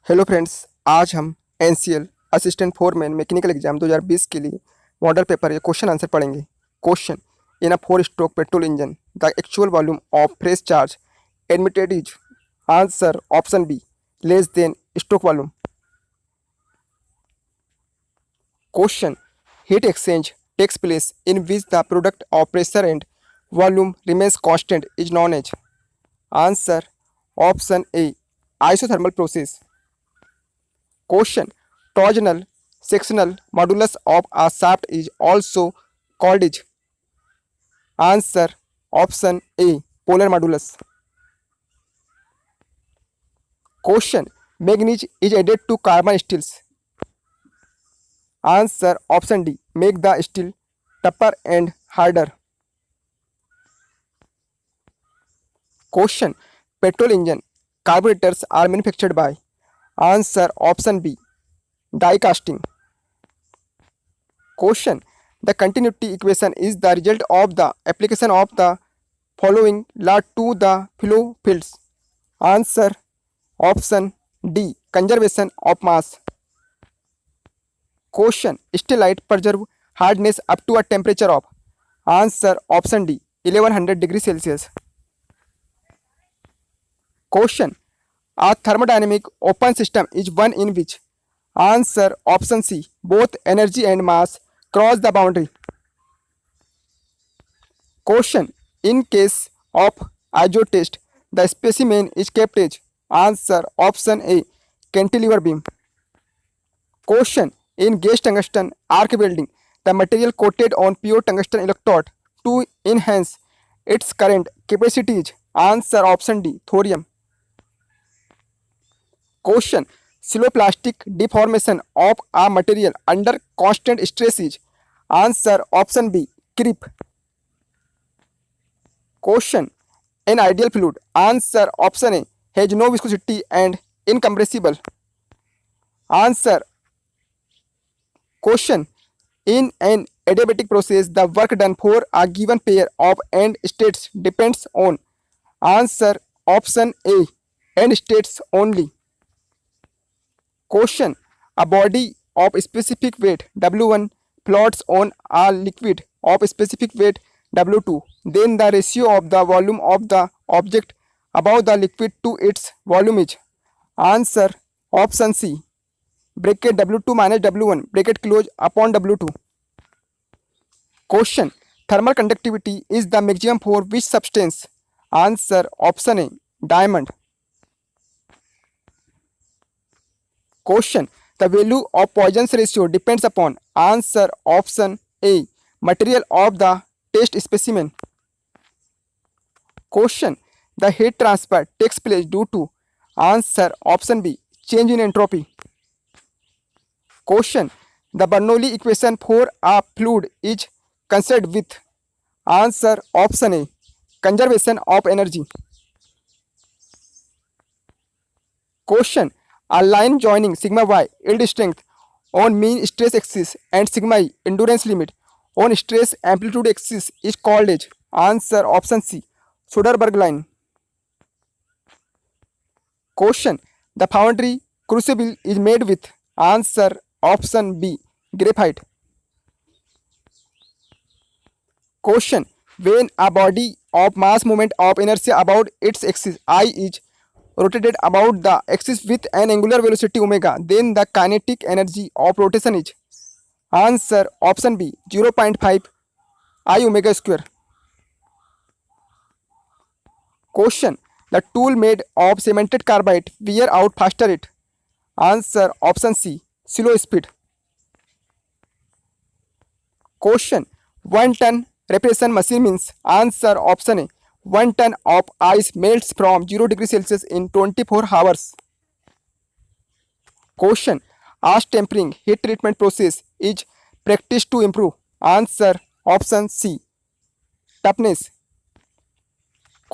Hello friends, आज हम NCL assistant foreman mechanical exam 2020 के लिए मॉडल पेपर या क्वेश्चन आंसर पढ़ेंगे। Question: in a 4 stroke petrol engine the actual volume of fresh charge admitted is. Answer option B, less than stroke volume. Question: heat exchange takes place in which the product of pressure and volume remains constant is known as. Answer option A, isothermal process. Question: Torsional sectional modulus of a shaft is also called is. Answer option A, polar modulus. Question: Manganese is added to carbon steels. Answer option D, make the steel tougher and harder. Question: Petrol engine carburetors are manufactured by. Answer option B, die casting. Question: The continuity equation is the result of the application of the following law to the flow fields. Answer option D, conservation of mass. Question: Stellite preserve hardness up to a temperature of. Answer option D, 1100 degrees Celsius. Question: A thermodynamic open system is one in which. Answer option C, both energy and mass cross the boundary. Question: In case of ISO test, the specimen is kept as. Answer option A, cantilever beam. Question: In gas tungsten arc welding, the material coated on pure tungsten electrode to enhance its current capacity is. Answer option D, thorium. Question: Slow plastic deformation of a material under constant stress is. Answer option B, creep. Question: An ideal fluid. Answer option A, has no viscosity and incompressible. Answer question: In an adiabatic process, the work done for a given pair of end states depends on. Answer option A, end states only. Question: A body of specific weight W1 floats on a liquid of specific weight W2. Then the ratio of the volume of the object above the liquid to its volume is. Answer option C, bracket W2 minus W1 bracket close upon W2. Question: Thermal conductivity is the maximum for which substance? Answer option A, diamond. Question: The value of Poisson's ratio depends upon. Answer option A, material of the test specimen. Question: The heat transfer takes place due to. Answer option B, change in entropy. Question: The Bernoulli equation for a fluid is considered with. Answer option A, conservation of energy. Question: A line joining sigma y yield strength on mean stress axis and sigma e endurance limit on stress amplitude axis is called as. Answer option C, Soderberg line. Question: The foundry crucible is made with. Answer option B, graphite. Question: When a body of mass moment of inertia about its axis I is rotated about the axis with an angular velocity omega, then the kinetic energy of rotation is. Answer option B, 0.5 I omega square. Question: The tool made of cemented carbide wear out faster it. Answer option C, slow speed. Question: 1 ton reparation machine means. Answer option A, 1 ton of ice melts from 0 degree Celsius in 24 hours. Question: Ash tempering heat treatment process is practiced to improve. Answer option C, toughness.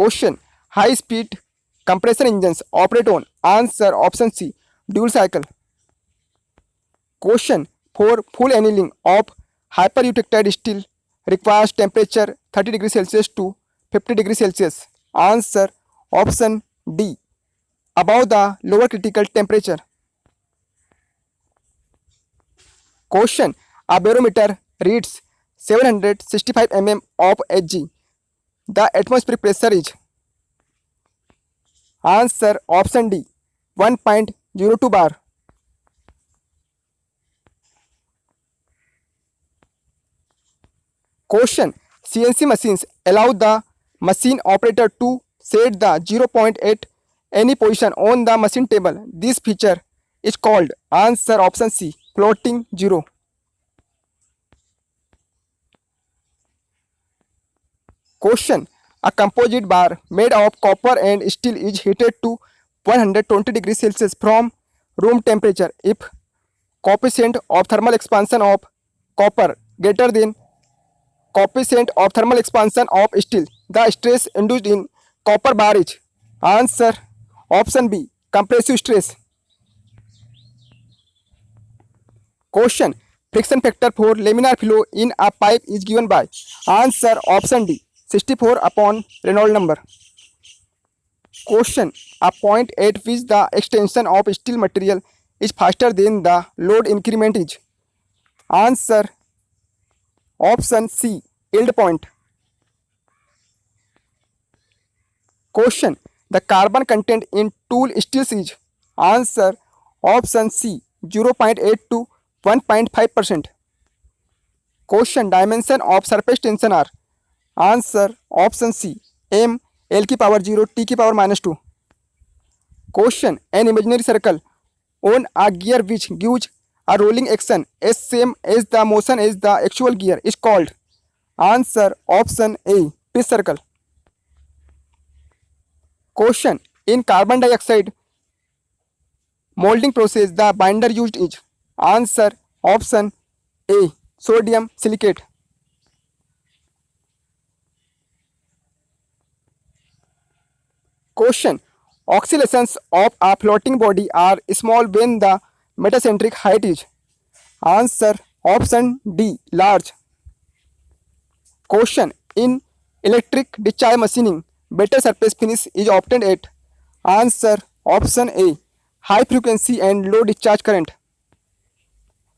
Question: High speed compression engines operate on. Answer option C, dual cycle. Question: For full annealing of hypereutectile steel requires temperature 30 degrees Celsius to 50 degrees Celsius. Answer option D, above the lower critical temperature. Question. A barometer reads 765 mm of Hg. The atmospheric pressure is. Answer option D 1.02 bar. Question. CNC machines allow the machine operator to set the 0 point at any position on the machine table. This feature is called. Answer option C floating zero. Question. A composite bar made of copper and steel is heated to 120 degrees Celsius from room temperature. If coefficient of thermal expansion of copper greater than coefficient of thermal expansion of steel, the stress induced in copper bar is. Answer option B compressive stress. Question. Friction factor for laminar flow in a pipe is given by. Answer option D 64 upon Reynolds number. Question. A point at which the extension of steel material is faster than the load increment is. Answer option C yield point. Question. The carbon content in tool steels is. Answer option C 0.8 to 1.5%. Question. Dimension of surface tension are. Answer option C m L की power 0 T की power -2. Question. An imaginary circle on a gear which gives a rolling action as same as the motion as the actual gear is called. Answer option A pitch circle. Question. In carbon dioxide molding process the binder used is. Answer option A sodium silicate. Question. Oscillations of a floating body are small when the metacentric height is. Answer option D large. Question. In electric discharge machining better surface finish is obtained at. Answer option A high frequency and low discharge current.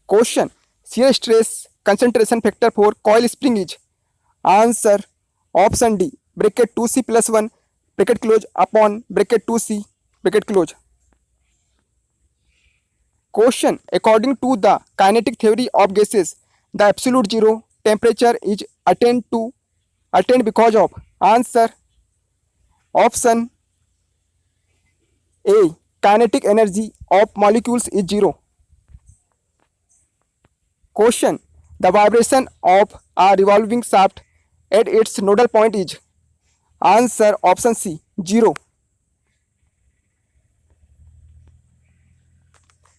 Question. Shear stress concentration factor for coil spring is. Answer option D bracket 2c plus 1 bracket close upon bracket 2c bracket close. Question. According to the kinetic theory of gases, the absolute zero temperature is attained because of. Answer option A kinetic energy of molecules is zero. Question. The vibration of a revolving shaft at its nodal point is. Answer option C 0.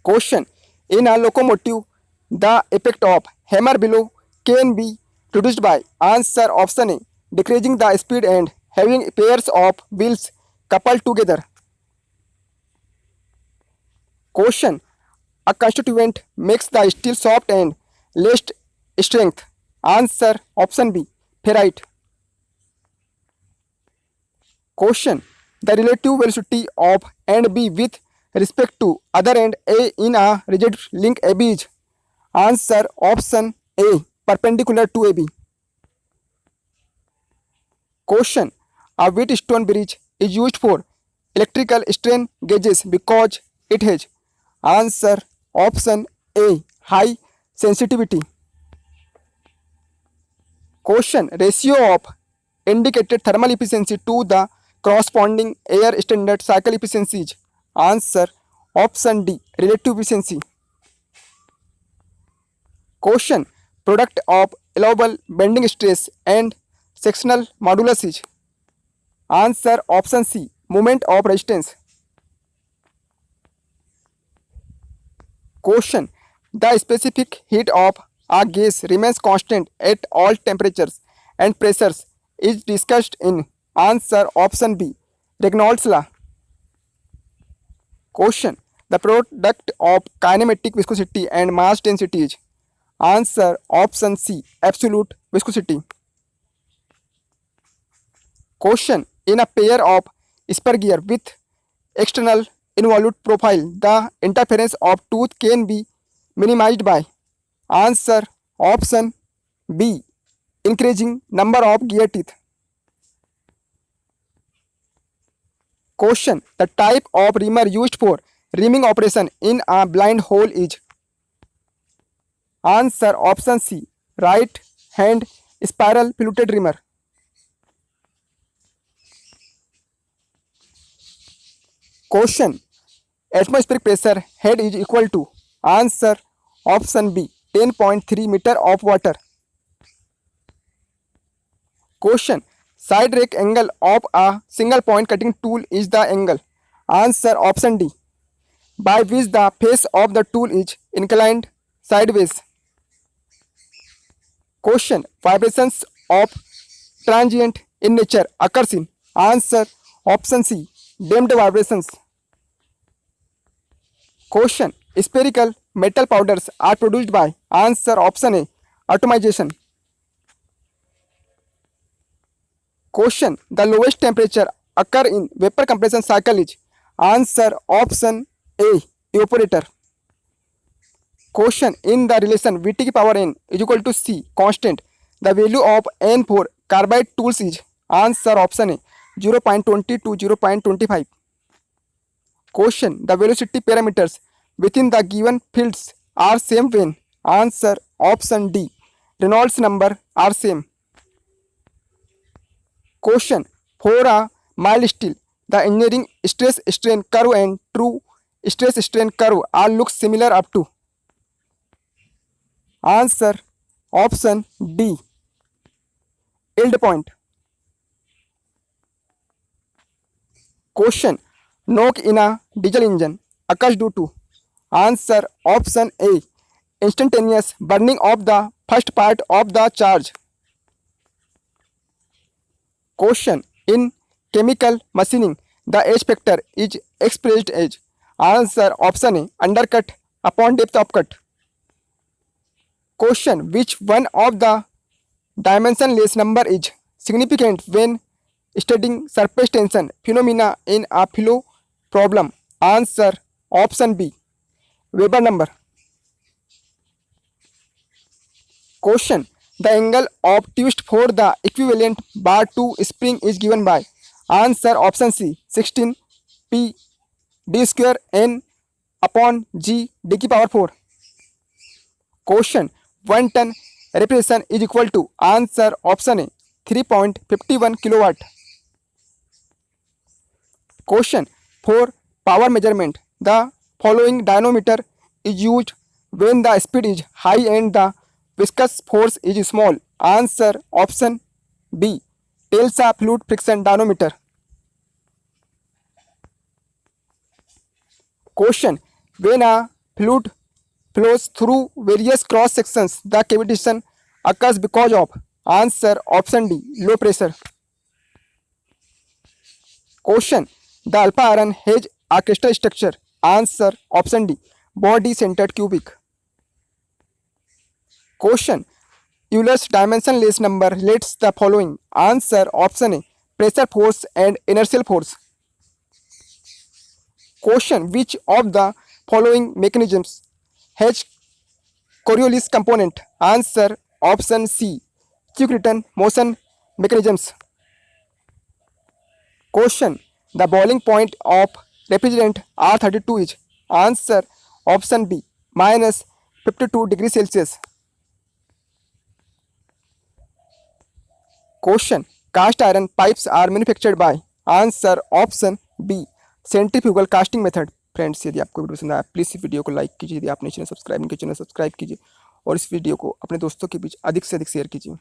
Question. In a locomotive, the effect of hammer blow can be produced by. Answer option A decreasing the speed and having pairs of wheels coupled together. Question. A constituent makes the steel soft and less strength. Answer option B ferrite. Question. The relative velocity of end B with respect to other end A in a rigid link AB is. Answer option A perpendicular to AB. Question. A Wheatstone bridge is used for electrical strain gauges because it has. Answer option A high sensitivity. Question. Ratio of indicated thermal efficiency to the corresponding air standard cycle efficiency is. Answer option D relative efficiency. Question. Product of allowable bending stress and sectional modulus is. Answer option C moment of resistance. Question. The specific heat of a gas remains constant at all temperatures and pressures is discussed in. Answer option B Reynolds law. Question. The product of kinematic viscosity and mass density is. Answer option C absolute viscosity. Question. In a pair of spur gear with external involute profile, the interference of tooth can be minimized by. Answer option B, increasing number of gear teeth. Question: the type of reamer used for reaming operation in a blind hole is? Answer option C, right hand spiral fluted reamer. Question: atmospheric pressure head is equal to? Answer option B, 10.3 meter of water. Question: side rake angle of a single point cutting tool is the angle? Answer option D, by which the face of the tool is inclined sideways. Question: vibrations of transient in nature occurs in? Answer option C, damped vibrations. Question: spherical metal powders are produced by? Answer option A, atomization. Question: the lowest temperature occur in vapor compression cycle is? Answer option A, evaporator. Question: in the relation Vt power n is equal to C constant, the value of n for carbide tools is? Answer option A, 0.20 to 0.25. Question: the velocity parameters within the given fields are same when? Answer option D, Reynolds number are same. Question: for a mild steel, the engineering stress strain curve and true stress strain curve all look similar up to? Answer option D, yield point. Question: knock in a diesel engine occurs due to? Answer option A, instantaneous burning of the first part of the charge. Question: in chemical machining, the edge factor is expressed as? Answer option A, undercut upon depth of cut. Question: which one of the dimensionless number is significant when studying surface tension phenomena in a flow problem? Answer option B, Weber number. Question: the angle of twist for the equivalent bar to spring is given by? Answer option C, 16 p d square n upon g d की power 4. Question: 1 ton repetition is equal to? Answer option A, 3.51 kilowatt. Question: for power measurement, the following dynamometer is used when the speed is high and the viscous force is small? Answer option B, Telsa fluid friction dynamometer. Question: when a fluid flows through various cross sections, the cavitation occurs because of? Answer option D, low pressure. Question: the alpha iron has a crystal structure? Answer option D, body centered cubic. Question: Euler's dimensionless number relates the following? Answer option A, pressure force and inertial force. Question: which of the following mechanisms has Coriolis component? Answer option C, quick return motion mechanisms. Question: the boiling point of refrigerant R32 is? Answer option B, minus 52 degrees Celsius. Question: cast iron pipes are manufactured by? Answer option B, centrifugal casting method. Friends, यदि आपको video पसंद आया please इस video को like कीजिए. यदि आपने channel subscribe नहीं किया चैनल सब्सक्राइब कीजिए और इस वीडियो को अपने दोस्तों के बीच अधिक से अधिक शेयर कीजिए.